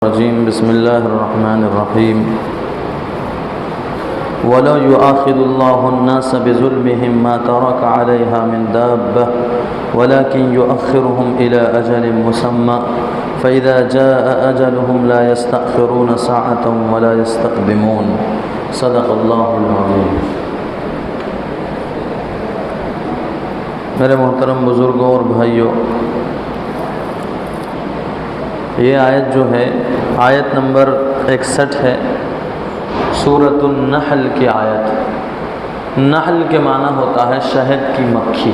الرجيم بسم الله الرحمن الرحيم ولا يؤاخذ الله الناس بظلمهم ما ترك عليها من دابة ولكن يؤخرهم إلى أجل مسمى فإذا جاء أجلهم لا يستأخرون ساعة ولا يستقدمون صدق الله العظيم۔ میرے محترم بزرگوں اور بھائیوں، یہ آیت جو ہے آیت نمبر 61 ہے، سورۃ النحل کی آیت۔ نحل کے معنی ہوتا ہے شہد کی مکھی۔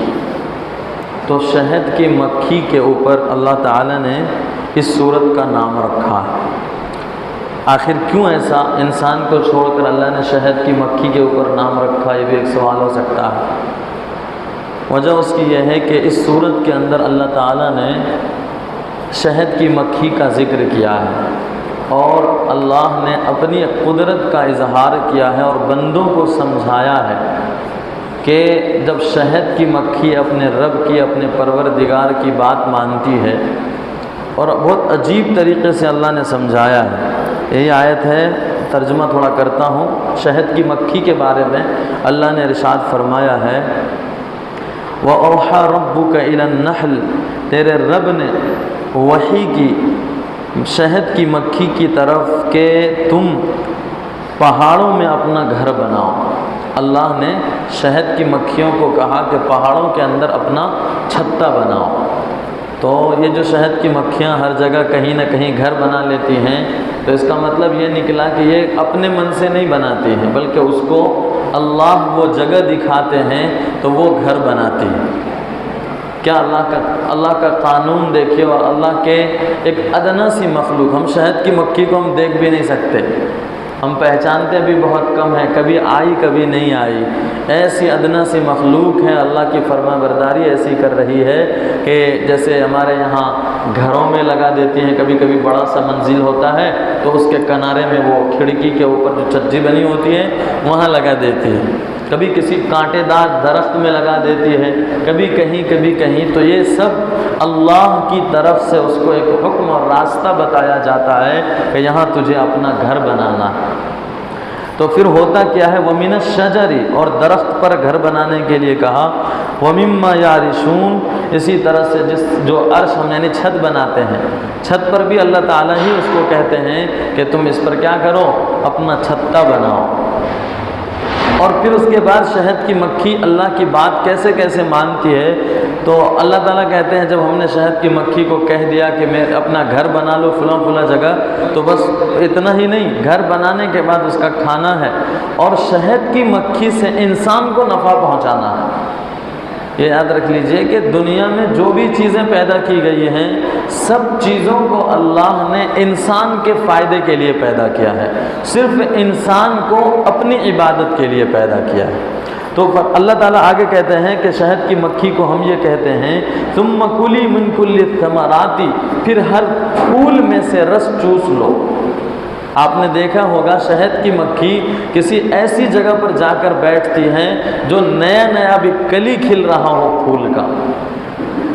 تو شہد کی مکھی کے اوپر اللہ تعالیٰ نے اس سورت کا نام رکھا ہے۔ آخر کیوں ایسا انسان کو چھوڑ کر اللہ نے شہد کی مکھی کے اوپر نام رکھا، یہ بھی ایک سوال ہو سکتا ہے۔ وجہ اس کی یہ ہے کہ اس سورت کے اندر اللہ تعالیٰ نے شہد کی مکھی کا ذکر کیا ہے اور اللہ نے اپنی قدرت کا اظہار کیا ہے اور بندوں کو سمجھایا ہے کہ جب شہد کی مکھی اپنے رب کی، اپنے پروردگار کی بات مانتی ہے، اور بہت عجیب طریقے سے اللہ نے سمجھایا ہے۔ یہی آیت ہے، ترجمہ تھوڑا کرتا ہوں۔ شہد کی مکھی کے بارے میں اللہ نے ارشاد فرمایا ہے، وَأَوْحَى رَبُّكَ إِلَى النَّحْلِ، تیرے رب نے وحی کی شہد کی مکھی کی طرف کہ تم پہاڑوں میں اپنا گھر بناؤ۔ اللہ نے شہد کی مکھیوں کو کہا کہ پہاڑوں کے اندر اپنا چھتا بناؤ۔ تو یہ جو شہد کی مکھیاں ہر جگہ کہیں نہ کہیں گھر بنا لیتی ہیں، تو اس کا مطلب یہ نکلا کہ یہ اپنے من سے نہیں بناتی ہیں، بلکہ اس کو اللہ وہ جگہ دکھاتے ہیں تو وہ گھر بناتی ہیں۔ کیا اللہ کا قانون دیکھیے، اور اللہ کے ایک ادنا سی مخلوق۔ ہم شہد کی مکھی کو ہم دیکھ بھی نہیں سکتے، ہم پہچانتے بھی بہت کم ہیں، کبھی آئی کبھی نہیں آئی۔ ایسی ادنا سی مخلوق ہے، اللہ کی فرما برداری ایسی کر رہی ہے کہ جیسے ہمارے یہاں گھروں میں لگا دیتی ہیں، کبھی کبھی بڑا سا منزل ہوتا ہے تو اس کے کنارے میں وہ کھڑکی کے اوپر جو چھجی بنی ہوتی ہے وہاں لگا دیتی ہے، کبھی کسی کانٹے دار درخت میں لگا دیتی ہے، کبھی کہیں۔ تو یہ سب اللہ کی طرف سے اس کو ایک حکم اور راستہ بتایا جاتا ہے کہ یہاں تجھے اپنا گھر بنانا ہے۔ تو پھر ہوتا کیا ہے، وَمِنَ الشَّجَرِ، اور درخت پر گھر بنانے کے لیے کہا، وَمِمَّا يَعْرِشُونَ، اسی طرح سے جو عرش ہم یعنی چھت بناتے ہیں، چھت پر بھی اللہ تعالیٰ ہی اس کو کہتے ہیں کہ تم اس پر کیا کرو، اپنا چھتا بناؤ۔ اور پھر اس کے بعد شہد کی مکھی اللہ کی بات کیسے کیسے مانتی ہے، تو اللہ تعالیٰ کہتے ہیں جب ہم نے شہد کی مکھی کو کہہ دیا کہ میں اپنا گھر بنا لو فلاں جگہ، تو بس اتنا ہی نہیں، گھر بنانے کے بعد اس کا کھانا ہے اور شہد کی مکھی سے انسان کو نفع پہنچانا ہے۔ یہ یاد رکھ لیجئے کہ دنیا میں جو بھی چیزیں پیدا کی گئی ہیں، سب چیزوں کو اللہ نے انسان کے فائدے کے لیے پیدا کیا ہے، صرف انسان کو اپنی عبادت کے لیے پیدا کیا ہے۔ تو اللہ تعالیٰ آگے کہتے ہیں کہ شہد کی مکھی کو ہم یہ کہتے ہیں، ثم کلی من کل الثمرات، پھر ہر پھول میں سے رس چوس لو۔ آپ نے دیکھا ہوگا شہد کی مکھی کسی ایسی جگہ پر جا کر بیٹھتی ہیں جو نیا بھی کلی کھل رہا ہو پھول کا۔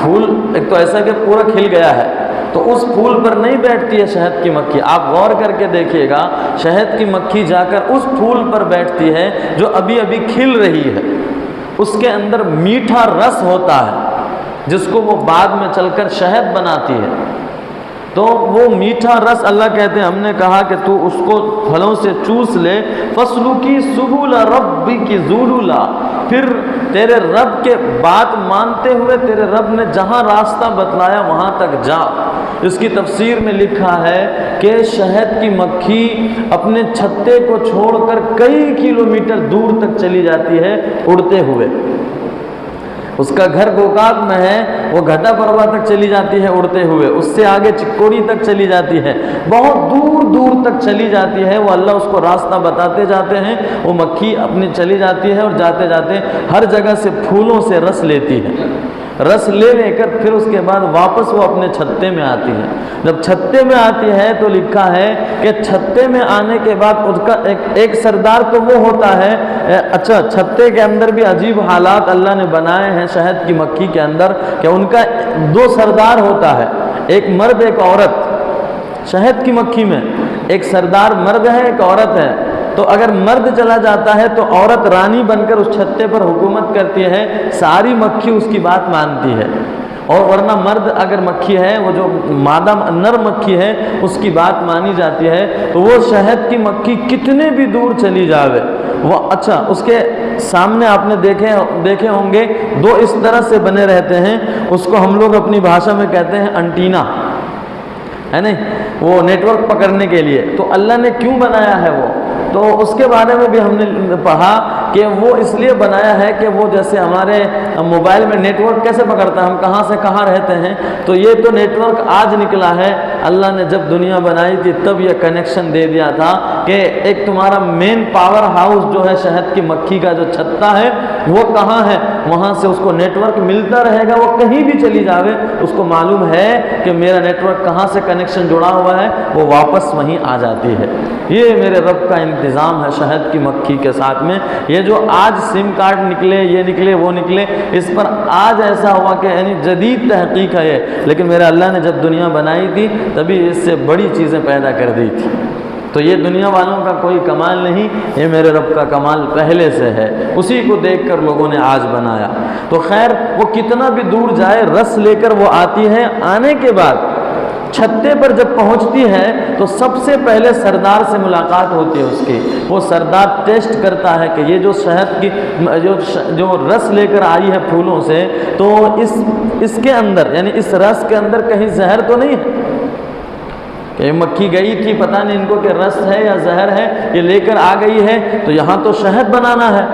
پھول ایک تو ایسا کہ پورا کھل گیا ہے، تو اس پھول پر نہیں بیٹھتی ہے شہد کی مکھی۔ آپ غور کر کے دیکھیے گا، شہد کی مکھی جا کر اس پھول پر بیٹھتی ہے جو ابھی کھل رہی ہے، اس کے اندر میٹھا رس ہوتا ہے جس کو وہ بعد میں چل کر شہد بناتی ہے۔ تو وہ میٹھا رس اللہ کہتے ہیں ہم نے کہا کہ تو اس کو پھلوں سے چوس لے، فَاسْلُكِي سُبُلَ رَبِّكِ ذُلُلًا، پھر تیرے رب کے بات مانتے ہوئے تیرے رب نے جہاں راستہ بتلایا وہاں تک جا۔ اس کی تفسیر میں لکھا ہے کہ شہد کی مکھی اپنے چھتے کو چھوڑ کر کئی کلومیٹر دور تک چلی جاتی ہے اڑتے ہوئے۔ اس کا گھر گوکاک میں ہے، وہ گھٹا پروا تک چلی جاتی ہے اڑتے ہوئے، اس سے آگے چکوڑی تک چلی جاتی ہے، بہت دور تک چلی جاتی ہے۔ وہ اللہ اس کو راستہ بتاتے جاتے ہیں، وہ مکھی اپنی چلی جاتی ہے اور جاتے جاتے ہر جگہ سے پھولوں سے رس لیتی ہے۔ رس لے کر پھر اس کے بعد واپس وہ اپنے چھتے میں آتی ہے۔ جب چھتے میں آتی ہے تو لکھا ہے کہ چھتے میں آنے کے بعد اس کا ایک سردار تو وہ ہوتا ہے، اچھا چھتے کے اندر بھی عجیب حالات اللہ نے بنائے ہیں شہد کی مکھی کے اندر کہ ان کا دو سردار ہوتا ہے، ایک مرد ایک عورت۔ شہد کی مکھی میں ایک سردار مرد ہے، ایک عورت ہے، تو اگر مرد چلا جاتا ہے تو عورت رانی بن کر اس چھتے پر حکومت کرتی ہے، ساری مکھی اس کی بات مانتی ہے، اور ورنہ مرد اگر مکھی ہے، وہ جو مادہ نر مکھی ہے، اس کی بات مانی جاتی ہے، تو وہ شہد کی مکھی کتنے بھی دور چلی جاوے وہ اچھا اس کے سامنے آپ نے دیکھے ہوں گے دو اس طرح سے بنے رہتے ہیں، اس کو ہم لوگ اپنی بھاشا میں کہتے ہیں انٹینا، ہے نہیں، وہ نیٹ ورک پکڑنے کے لیے۔ تو اللہ نے کیوں بنایا ہے وہ، تو اس کے بارے میں بھی ہم نے پڑھا کہ وہ اس لیے بنایا ہے کہ وہ جیسے ہمارے موبائل میں نیٹ ورک کیسے پکڑتا ہے، ہم کہاں سے کہاں رہتے ہیں، تو یہ تو نیٹ ورک آج نکلا ہے، اللہ نے جب دنیا بنائی تھی تب یہ کنیکشن دے دیا تھا کہ ایک تمہارا مین پاور ہاؤس جو ہے شہد کی مکھی کا جو چھتا ہے وہ کہاں ہے، وہاں سے اس کو نیٹ ورک ملتا رہے گا، وہ کہیں بھی چلی جاوے اس کو معلوم ہے کہ میرا نیٹ ورک کہاں سے کنیکشن جڑا ہوا ہے، وہ واپس وہیں آ جاتی ہے۔ یہ میرے رب کا انتظام ہے شہد کی مکھی کے ساتھ میں۔ یہ جو آج سم کارڈ نکلے، یہ نکلے، وہ نکلے، اس پر آج ایسا ہوا کہ یعنی جدید تحقیق ہے یہ، لیکن میرے اللہ نے جب دنیا بنائی تھی تبھی اس سے بڑی چیزیں پیدا کر دی تھی۔ تو یہ دنیا والوں کا کوئی کمال نہیں، یہ میرے رب کا کمال پہلے سے ہے، اسی کو دیکھ کر لوگوں نے آج بنایا۔ تو خیر وہ کتنا بھی دور جائے، رس لے کر وہ آتی ہے، آنے کے بعد چھتے پر جب پہنچتی ہے تو سب سے پہلے سردار سے ملاقات ہوتی ہے اس کی، وہ سردار ٹیسٹ کرتا ہے کہ یہ جو شہد کی جو رس لے کر آئی ہے پھولوں سے، تو اس کے اندر یعنی اس رس کے اندر کہیں زہر تو نہیں ہے، کہ مکھی گئی تھی پتہ نہیں ان کو کہ رس ہے یا زہر ہے، یہ لے کر آ گئی ہے تو یہاں تو شہد بنانا ہے،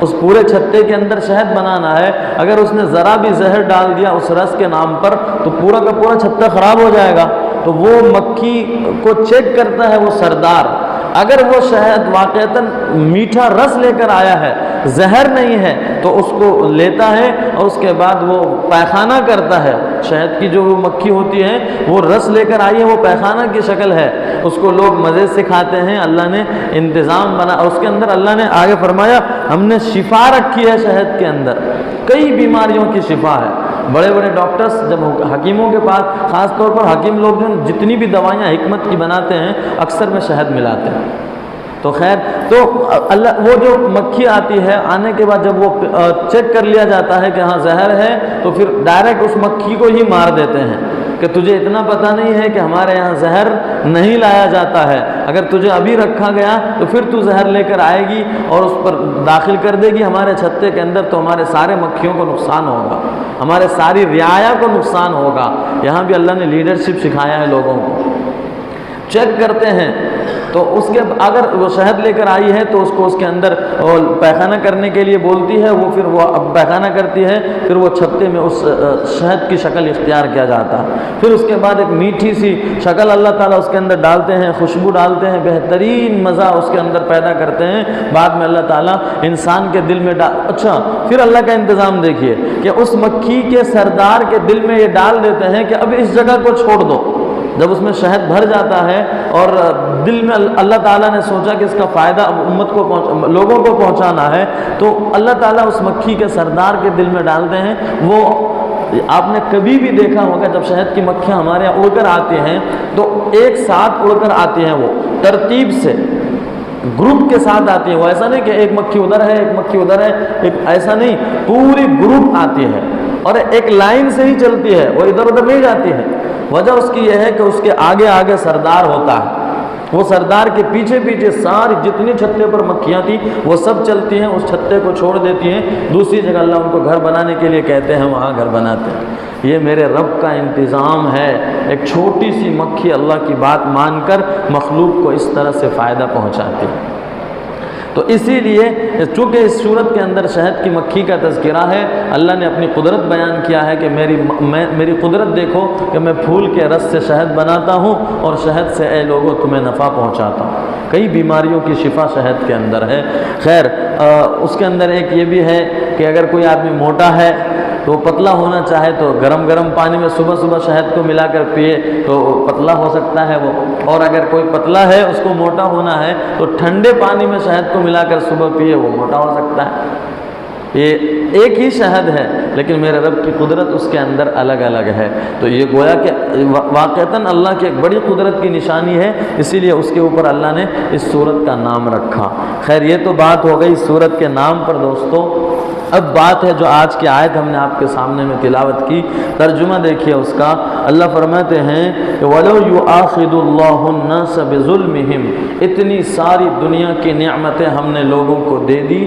اس پورے چھتے کے اندر شہد بنانا ہے، اگر اس نے ذرا بھی زہر ڈال دیا اس رس کے نام پر تو پورا کا پورا چھتا خراب ہو جائے گا۔ تو وہ مکھی کو چیک کرتا ہے وہ سردار، اگر وہ شہد واقعتاً میٹھا رس لے کر آیا ہے، زہر نہیں ہے، تو اس کو لیتا ہے اور اس کے بعد وہ پیخانہ کرتا ہے۔ شہد کی جو مکھی ہوتی ہے وہ رس لے کر آئی ہے، وہ پیخانہ کی شکل ہے، اس کو لوگ مزے سے کھاتے ہیں، اللہ نے انتظام بنا، اور اس کے اندر اللہ نے آگے فرمایا ہم نے شفا رکھی ہے شہد کے اندر، کئی بیماریوں کی شفا ہے۔ بڑے بڑے ڈاکٹرز جب حکیموں کے پاس، خاص طور پر حکیم لوگ جو جتنی بھی دوائیاں حکمت کی بناتے ہیں اکثر میں شہد ملاتے ہیں۔ تو خیر تو اللہ وہ جو مکھی آتی ہے، آنے کے بعد جب وہ چیک کر لیا جاتا ہے کہ ہاں زہر ہے، تو پھر ڈائریکٹ اس مکھی کو ہی مار دیتے ہیں کہ تجھے اتنا پتہ نہیں ہے کہ ہمارے یہاں زہر نہیں لایا جاتا ہے، اگر تجھے ابھی رکھا گیا تو پھر تو زہر لے کر آئے گی اور اس پر داخل کر دے گی ہمارے چھتے کے اندر، تو ہمارے سارے مکھیوں کو نقصان ہوگا، ہمارے ساری رعایا کو نقصان ہوگا۔ یہاں بھی اللہ نے لیڈرشپ سکھایا ہے لوگوں کو، چیک کرتے ہیں، تو اس کے اگر وہ شہد لے کر آئی ہے تو اس کو اس کے اندر پیخانہ کرنے کے لیے بولتی ہے، وہ پھر وہ پیخانہ کرتی ہے، پھر وہ چھتے میں اس شہد کی شکل اختیار کیا جاتا ہے، پھر اس کے بعد ایک میٹھی سی شکل اللہ تعالیٰ اس کے اندر ڈالتے ہیں، خوشبو ڈالتے ہیں، بہترین مزہ اس کے اندر پیدا کرتے ہیں، بعد میں اللہ تعالیٰ انسان کے دل میں اچھا پھر اللہ کا انتظام دیکھیے کہ اس مکھی کے سردار کے دل میں یہ ڈال دیتے ہیں کہ اب اس جگہ کو چھوڑ دو۔ جب اس میں شہد بھر جاتا ہے اور دل میں اللہ تعالیٰ نے سوچا کہ اس کا فائدہ امت کو لوگوں کو پہنچانا ہے، تو اللہ تعالیٰ اس مکھی کے سردار کے دل میں ڈالتے ہیں۔ وہ آپ نے کبھی بھی دیکھا ہوگا جب شہد کی مکھیاں ہمارے یہاں اڑ کر آتی ہیں تو ایک ساتھ اڑ کر آتی ہیں، وہ ترتیب سے گروپ کے ساتھ آتی ہے، وہ ایسا نہیں کہ ایک مکھی ادھر ہے ایک مکھی ادھر ہے، ایسا نہیں، پوری گروپ آتی ہے اور ایک لائن سے ہی چلتی ہے، وہ ادھر ادھر نہیں جاتی ہے۔ وجہ اس کی یہ ہے کہ اس کے آگے آگے سردار ہوتا ہے، وہ سردار کے پیچھے پیچھے ساری جتنی چھتے پر مکھیاں تھیں وہ سب چلتی ہیں، اس چھتے کو چھوڑ دیتی ہیں، دوسری جگہ اللہ ان کو گھر بنانے کے لیے کہتے ہیں، وہاں گھر بناتے ہیں۔ یہ میرے رب کا انتظام ہے، ایک چھوٹی سی مکھی اللہ کی بات مان کر مخلوق کو اس طرح سے فائدہ پہنچاتی ہے۔ تو اسی لیے چونکہ اس صورت کے اندر شہد کی مکھی کا تذکرہ ہے، اللہ نے اپنی قدرت بیان کیا ہے کہ میری قدرت دیکھو کہ میں پھول کے رس سے شہد بناتا ہوں اور شہد سے اے لوگوں تمہیں نفع پہنچاتا ہوں۔ کئی بیماریوں کی شفا شہد کے اندر ہے۔ خیر اس کے اندر ایک یہ بھی ہے کہ اگر کوئی آدمی موٹا ہے تو پتلا ہونا چاہے تو گرم پانی میں صبح صبح شہد کو ملا کر پیے تو پتلا ہو سکتا ہے وہ، اور اگر کوئی پتلا ہے اس کو موٹا ہونا ہے تو ٹھنڈے پانی میں شہد کو ملا کر صبح پیے، وہ موٹا ہو سکتا ہے۔ یہ ایک ہی شہد ہے لیکن میرے رب کی قدرت اس کے اندر الگ الگ ہے۔ تو یہ گویا کہ واقعتاً اللہ کی ایک بڑی قدرت کی نشانی ہے، اسی لیے اس کے اوپر اللہ نے اس سورت کا نام رکھا۔ خیر یہ تو بات ہو گئی سورت کے نام پر دوستو۔ اب بات ہے جو آج کی آیت ہم نے آپ کے سامنے میں تلاوت کی، ترجمہ دیکھیے اس کا۔ اللہ فرماتے ہیں کہ وَلَوْ يُؤَاخِذُ اللَّهُ النَّاسَ بِظُلْمِهِمْ، اتنی ساری دنیا کی نعمتیں ہم نے لوگوں کو دے دی،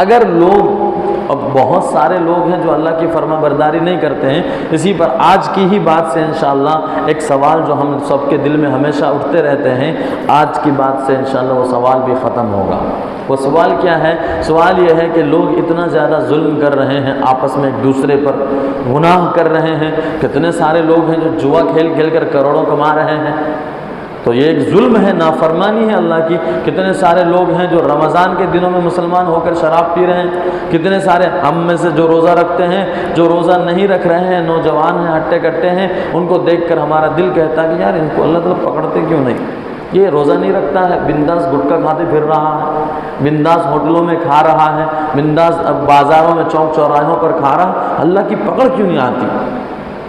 اگر لوگ، اب بہت سارے لوگ ہیں جو اللہ کی فرما برداری نہیں کرتے ہیں، اسی پر آج کی ہی بات سے انشاءاللہ ایک سوال جو ہم سب کے دل میں ہمیشہ اٹھتے رہتے ہیں، آج کی بات سے انشاءاللہ وہ سوال بھی ختم ہوگا۔ وہ سوال کیا ہے؟ سوال یہ ہے کہ لوگ اتنا زیادہ ظلم کر رہے ہیں، آپس میں ایک دوسرے پر گناہ کر رہے ہیں، کتنے سارے لوگ ہیں جو جوا کھیل کھیل کر کروڑوں کما رہے ہیں، تو یہ ایک ظلم ہے، نافرمانی ہے اللہ کی۔ کتنے سارے لوگ ہیں جو رمضان کے دنوں میں مسلمان ہو کر شراب پی رہے ہیں، کتنے سارے ہم میں سے جو روزہ رکھتے ہیں، جو روزہ نہیں رکھ رہے ہیں، نوجوان ہیں، ہٹے کٹے ہیں، ان کو دیکھ کر ہمارا دل کہتا ہے کہ یار ان کو اللہ تعالیٰ پکڑتے کیوں نہیں؟ یہ روزہ نہیں رکھتا ہے، بنداس گٹکا کھاتے پھر رہا ہے، بنداس ہوٹلوں میں کھا رہا ہے، بنداس بازاروں میں چوک چوراہوں پر کھا رہا ہے، اللہ کی پکڑ کیوں نہیں آتی؟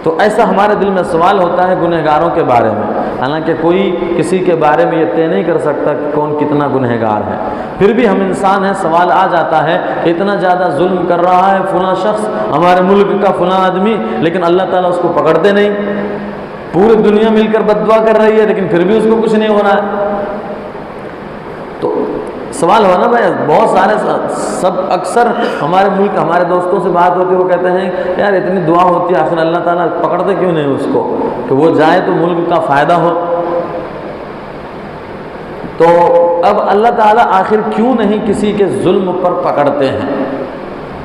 تو ایسا ہمارے دل میں سوال ہوتا ہے گنہگاروں کے بارے میں، حالانکہ کوئی کسی کے بارے میں یہ طے نہیں کر سکتا کہ کون کتنا گنہگار ہے، پھر بھی ہم انسان ہیں، سوال آ جاتا ہے کہ اتنا زیادہ ظلم کر رہا ہے فلاں شخص، ہمارے ملک کا فلاں آدمی، لیکن اللہ تعالیٰ اس کو پکڑتے نہیں، پوری دنیا مل کر بد دعا کر رہی ہے لیکن پھر بھی اس کو کچھ نہیں ہو رہا ہے۔ تو سوال ہوا نا بھائی، بہت سارے سب اکثر ہمارے ملک ہمارے دوستوں سے بات ہوتی ہے، وہ کہتے ہیں یار اتنی دعا ہوتی ہے، آخر اللہ تعالیٰ پکڑتے کیوں نہیں اس کو کہ وہ جائے تو ملک کا فائدہ ہو۔ تو اب اللہ تعالیٰ آخر کیوں نہیں کسی کے ظلم پر پکڑتے ہیں؟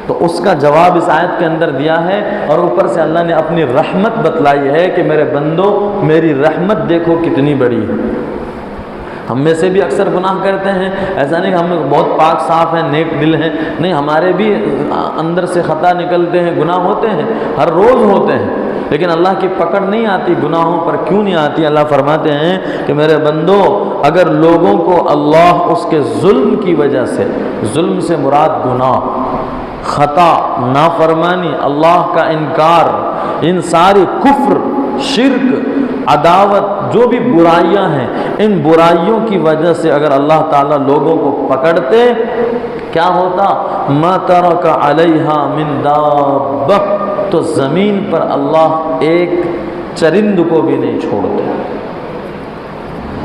تو اس کا جواب اس آیت کے اندر دیا ہے، اور اوپر سے اللہ نے اپنی رحمت بتلائی ہے کہ میرے بندو میری رحمت دیکھو کتنی بڑی ہے۔ ہم میں سے بھی اکثر گناہ کرتے ہیں، ایسا نہیں کہ ہم بہت پاک صاف ہیں، نیک دل ہیں، نہیں، ہمارے بھی اندر سے خطا نکلتے ہیں، گناہ ہوتے ہیں، ہر روز ہوتے ہیں، لیکن اللہ کی پکڑ نہیں آتی گناہوں پر۔ کیوں نہیں آتی؟ اللہ فرماتے ہیں کہ میرے بندو اگر لوگوں کو اللہ اس کے ظلم کی وجہ سے، ظلم سے مراد گناہ، خطا، نافرمانی، اللہ کا انکار، ان ساری کفر، شرک، عداوت، جو بھی برائیاں ہیں، ان برائیوں کی وجہ سے اگر اللہ تعالیٰ لوگوں کو پکڑتے، کیا ہوتا؟ ما ترک علیہا من دابہ، تو زمین پر اللہ ایک چرند کو بھی نہیں چھوڑتے۔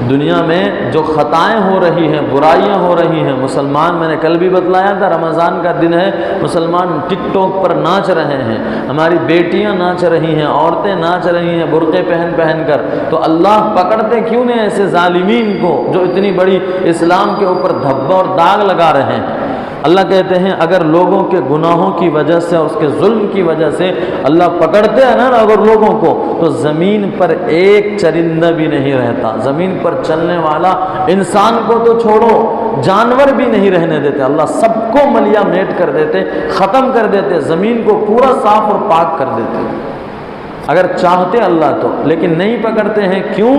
دنیا میں جو خطائیں ہو رہی ہیں، برائیاں ہو رہی ہیں، مسلمان، میں نے کل بھی بتلایا تھا، رمضان کا دن ہے، مسلمان ٹک ٹاک پر ناچ رہے ہیں، ہماری بیٹیاں ناچ رہی ہیں، عورتیں ناچ رہی ہیں برقعے پہن پہن کر، تو اللہ پکڑتے کیوں نہیں ایسے ظالمین کو جو اتنی بڑی اسلام کے اوپر دھبہ اور داغ لگا رہے ہیں؟ اللہ کہتے ہیں اگر لوگوں کے گناہوں کی وجہ سے اور اس کے ظلم کی وجہ سے اللہ پکڑتے ہیں نا اگر لوگوں کو، تو زمین پر ایک چرندہ بھی نہیں رہتا، زمین پر چلنے والا انسان کو تو چھوڑو، جانور بھی نہیں رہنے دیتے، اللہ سب کو ملیا میٹ کر دیتے، ختم کر دیتے، زمین کو پورا صاف اور پاک کر دیتے اگر چاہتے اللہ تو، لیکن نہیں پکڑتے ہیں۔ کیوں؟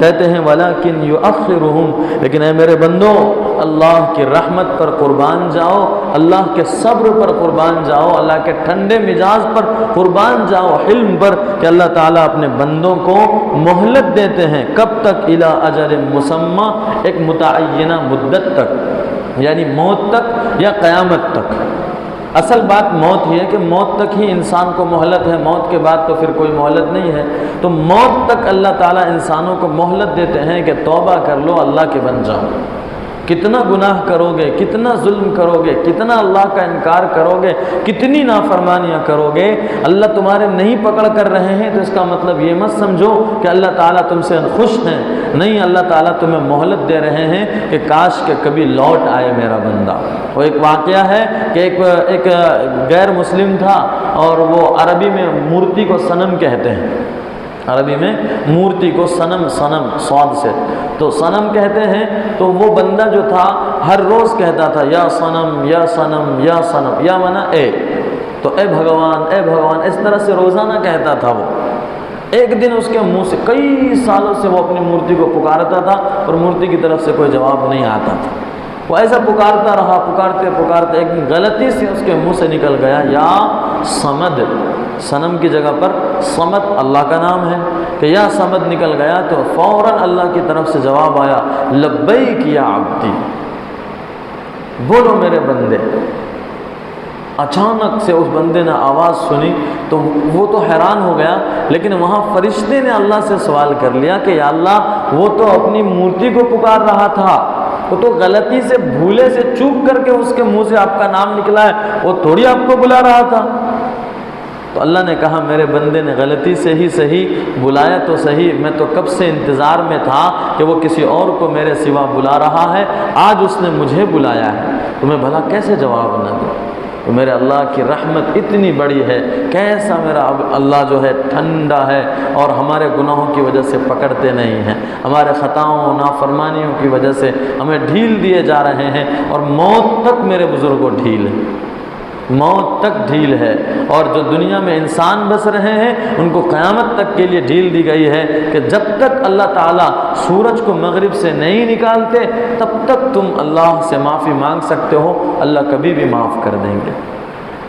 کہتے ہیں وَلَكِنْ يُؤَخِّرُهُمْ، لیکن اے میرے بندو اللہ کی رحمت پر قربان جاؤ، اللہ کے صبر پر قربان جاؤ، اللہ کے ٹھنڈے مزاج پر قربان جاؤ، حلم پر، کہ اللہ تعالیٰ اپنے بندوں کو مہلت دیتے ہیں۔ کب تک؟ اِلَىٰ أَجَلٍ مُّسَمًّى، ایک متعینہ مدت تک، یعنی موت تک یا قیامت تک۔ اصل بات موت ہی ہے کہ موت تک ہی انسان کو مہلت ہے، موت کے بعد تو پھر کوئی مہلت نہیں ہے، تو موت تک اللہ تعالیٰ انسانوں کو مہلت دیتے ہیں کہ توبہ کر لو، اللہ کے بن جاؤ۔ کتنا گناہ کرو گے، کتنا ظلم کرو گے، کتنا اللہ کا انکار کرو گے، کتنی نافرمانیاں کرو گے، اللہ تمہارے نہیں پکڑ کر رہے ہیں تو اس کا مطلب یہ مت سمجھو کہ اللہ تعالیٰ تم سے خوش ہیں، نہیں، اللہ تعالیٰ تمہیں مہلت دے رہے ہیں کہ کاش کہ کبھی لوٹ آئے میرا بندہ۔ وہ ایک واقعہ ہے کہ ایک غیر مسلم تھا، اور وہ عربی میں مورتی کو صنم کہتے ہیں، عربی میں مورتی کو صنم صاد سے تو صنم کہتے ہیں، تو وہ بندہ جو تھا ہر روز کہتا تھا یا صنم یا صنم یا صنم، یا منا اے، تو اے بھگوان اے بھگوان، اس طرح سے روزانہ کہتا تھا وہ۔ ایک دن اس کے منہ سے کئی سالوں سے وہ اپنی مورتی کو پکارتا تھا اور مورتی کی طرف سے کوئی جواب نہیں آتا تھا۔ وہ ایسا پکارتا رہا، پکارتے پکارتے ایک دن غلطی سے اس کے منہ سے نکل گیا یا صمد، صنم کی جگہ پر صمد اللہ کا نام ہے کہ یا صمد نکل گیا، تو فوراً اللہ کی طرف سے جواب آیا لبیک یا عبدی، بولو میرے بندے۔ اچانک سے اس بندے نے آواز سنی تو وہ تو حیران ہو گیا، لیکن وہاں فرشتے نے اللہ سے سوال کر لیا کہ یا اللہ وہ تو اپنی مورتی کو پکار رہا تھا، وہ تو غلطی سے بھولے سے چوک کر کے اس کے منہ سے آپ کا نام نکلا ہے، وہ تھوڑی آپ کو بلا رہا تھا۔ تو اللہ نے کہا میرے بندے نے غلطی سے ہی صحیح بلایا تو صحیح، میں تو کب سے انتظار میں تھا کہ وہ کسی اور کو میرے سوا بلا رہا ہے، آج اس نے مجھے بلایا ہے، تو میں بھلا کیسے جواب نہ دوں؟ تو میرے اللہ کی رحمت اتنی بڑی ہے، کیسا میرا اللہ جو ہے ٹھنڈا ہے، اور ہمارے گناہوں کی وجہ سے پکڑتے نہیں ہیں، ہمارے خطاؤں نافرمانیوں کی وجہ سے ہمیں ڈھیل دیے جا رہے ہیں، اور موت تک میرے بزرگوں ڈھیل ہے، موت تک ڈھیل ہے۔ اور جو دنیا میں انسان بس رہے ہیں ان کو قیامت تک کے لیے ڈھیل دی گئی ہے کہ جب تک اللہ تعالیٰ سورج کو مغرب سے نہیں نکالتے تب تک تم اللہ سے معافی مانگ سکتے ہو، اللہ کبھی بھی معاف کر دیں گے۔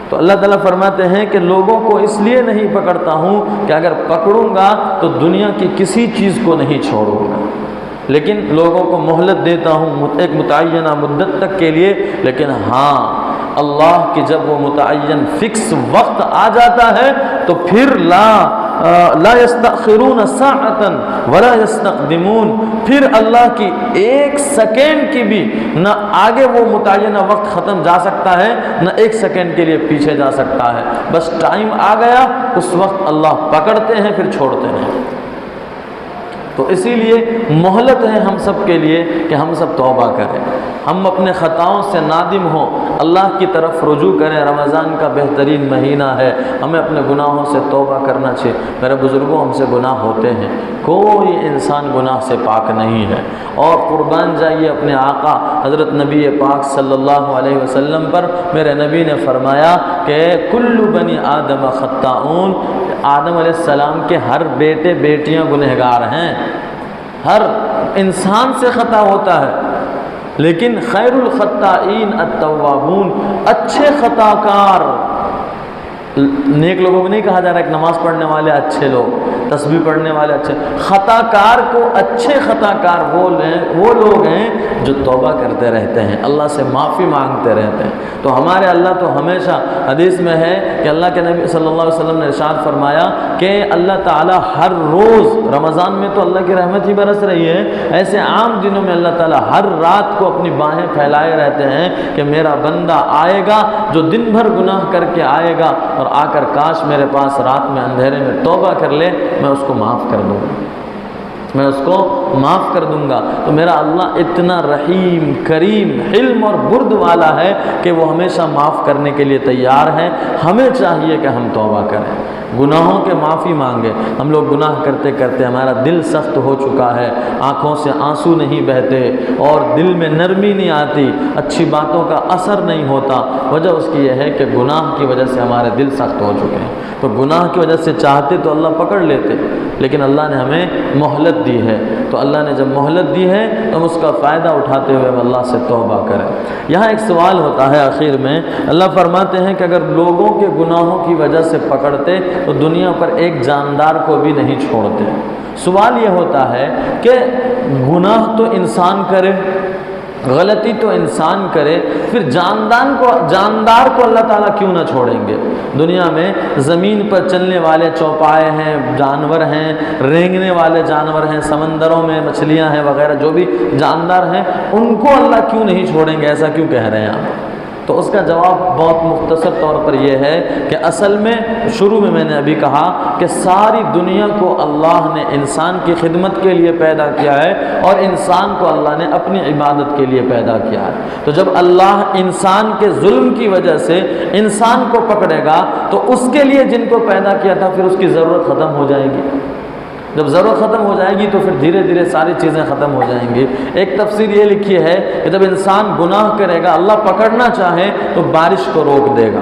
تو اللہ تعالیٰ فرماتے ہیں کہ لوگوں کو اس لیے نہیں پکڑتا ہوں کہ اگر پکڑوں گا تو دنیا کی کسی چیز کو نہیں چھوڑوں گا، لیکن لوگوں کو مہلت دیتا ہوں ایک متعینہ مدت تک کے لیے، لیکن ہاں اللہ کی جب وہ متعین فکس وقت آ جاتا ہے تو پھر لا یستأخرون ساعتا ولا یستقدمون، پھر اللہ کی ایک سیکنڈ کی بھی نہ آگے وہ متعینہ وقت ختم جا سکتا ہے، نہ ایک سیکنڈ کے لیے پیچھے جا سکتا ہے، بس ٹائم آ گیا اس وقت اللہ پکڑتے ہیں پھر چھوڑتے ہیں۔ تو اسی لیے مہلت ہے ہم سب کے لیے کہ ہم سب توبہ کریں، ہم اپنے خطاؤں سے نادم ہوں، اللہ کی طرف رجوع کریں۔ رمضان کا بہترین مہینہ ہے، ہمیں اپنے گناہوں سے توبہ کرنا چاہیے۔ میرے بزرگوں ہم سے گناہ ہوتے ہیں، کوئی انسان گناہ سے پاک نہیں ہے، اور قربان جائیے اپنے آقا حضرت نبی پاک صلی اللہ علیہ وسلم پر۔ میرے نبی نے فرمایا کہ کل بنی آدم خطاؤن، آدم علیہ السلام کے ہر بیٹے بیٹیاں گنہگار ہیں، ہر انسان سے خطا ہوتا ہے، لیکن خیر الخطائین التوابون، اچھے خطا کار، نیک لوگوں کو نہیں کہا جا رہا ہے کہ نماز پڑھنے والے اچھے لوگ، تسبیح پڑھنے والے اچھے، خطا کار کو اچھے خطا کار وہ لوگ ہیں جو توبہ کرتے رہتے ہیں، اللہ سے معافی مانگتے رہتے ہیں۔ تو ہمارے اللہ تو ہمیشہ، حدیث میں ہے کہ اللہ کے نبی صلی اللہ علیہ وسلم نے ارشاد فرمایا کہ اللہ تعالیٰ ہر روز، رمضان میں تو اللہ کی رحمت ہی برس رہی ہے، ایسے عام دنوں میں اللہ تعالیٰ ہر رات کو اپنی باہیں پھیلائے رہتے ہیں کہ میرا بندہ آئے گا جو دن بھر گناہ کر کے آئے گا اور آ کر کاش میرے پاس رات میں اندھیرے میں توبہ کر لے، میں اس کو معاف کر دوں گا، میں اس کو معاف کر دوں گا۔ تو میرا اللہ اتنا رحیم کریم حلم اور برد والا ہے کہ وہ ہمیشہ معاف کرنے کے لیے تیار ہے۔ ہمیں چاہیے کہ ہم توبہ کریں، گناہوں کے معافی مانگیں۔ ہم لوگ گناہ کرتے کرتے ہمارا دل سخت ہو چکا ہے، آنکھوں سے آنسو نہیں بہتے اور دل میں نرمی نہیں آتی، اچھی باتوں کا اثر نہیں ہوتا۔ وجہ اس کی یہ ہے کہ گناہ کی وجہ سے ہمارے دل سخت ہو چکے ہیں۔ تو گناہ کی وجہ سے چاہتے تو اللہ پکڑ لیتے، لیکن اللہ نے ہمیں مہلت دی ہے، تو اللہ نے جب مہلت دی ہے تو ہم اس کا فائدہ اٹھاتے ہوئے ہم اللہ سے توبہ کریں۔ یہاں ایک سوال ہوتا ہے آخر میں، اللہ فرماتے ہیں کہ اگر لوگوں کے گناہوں کی وجہ سے پکڑتے تو دنیا پر ایک جاندار کو بھی نہیں چھوڑتے۔ سوال یہ ہوتا ہے کہ گناہ تو انسان کرے، غلطی تو انسان کرے، پھر جاندار کو اللہ تعالیٰ کیوں نہ چھوڑیں گے؟ دنیا میں زمین پر چلنے والے چوپائے ہیں، جانور ہیں، رینگنے والے جانور ہیں، سمندروں میں مچھلیاں ہیں وغیرہ، جو بھی جاندار ہیں ان کو اللہ کیوں نہیں چھوڑیں گے؟ ایسا کیوں کہہ رہے ہیں آپ؟ تو اس کا جواب بہت مختصر طور پر یہ ہے کہ اصل میں شروع میں نے ابھی کہا کہ ساری دنیا کو اللہ نے انسان کی خدمت کے لیے پیدا کیا ہے، اور انسان کو اللہ نے اپنی عبادت کے لیے پیدا کیا ہے۔ تو جب اللہ انسان کے ظلم کی وجہ سے انسان کو پکڑے گا تو اس کے لیے جن کو پیدا کیا تھا پھر اس کی ضرورت ختم ہو جائے گی۔ جب ضرورت ختم ہو جائے گی تو پھر دھیرے دھیرے ساری چیزیں ختم ہو جائیں گی۔ ایک تفسیر یہ لکھی ہے کہ جب انسان گناہ کرے گا، اللہ پکڑنا چاہے تو بارش کو روک دے گا،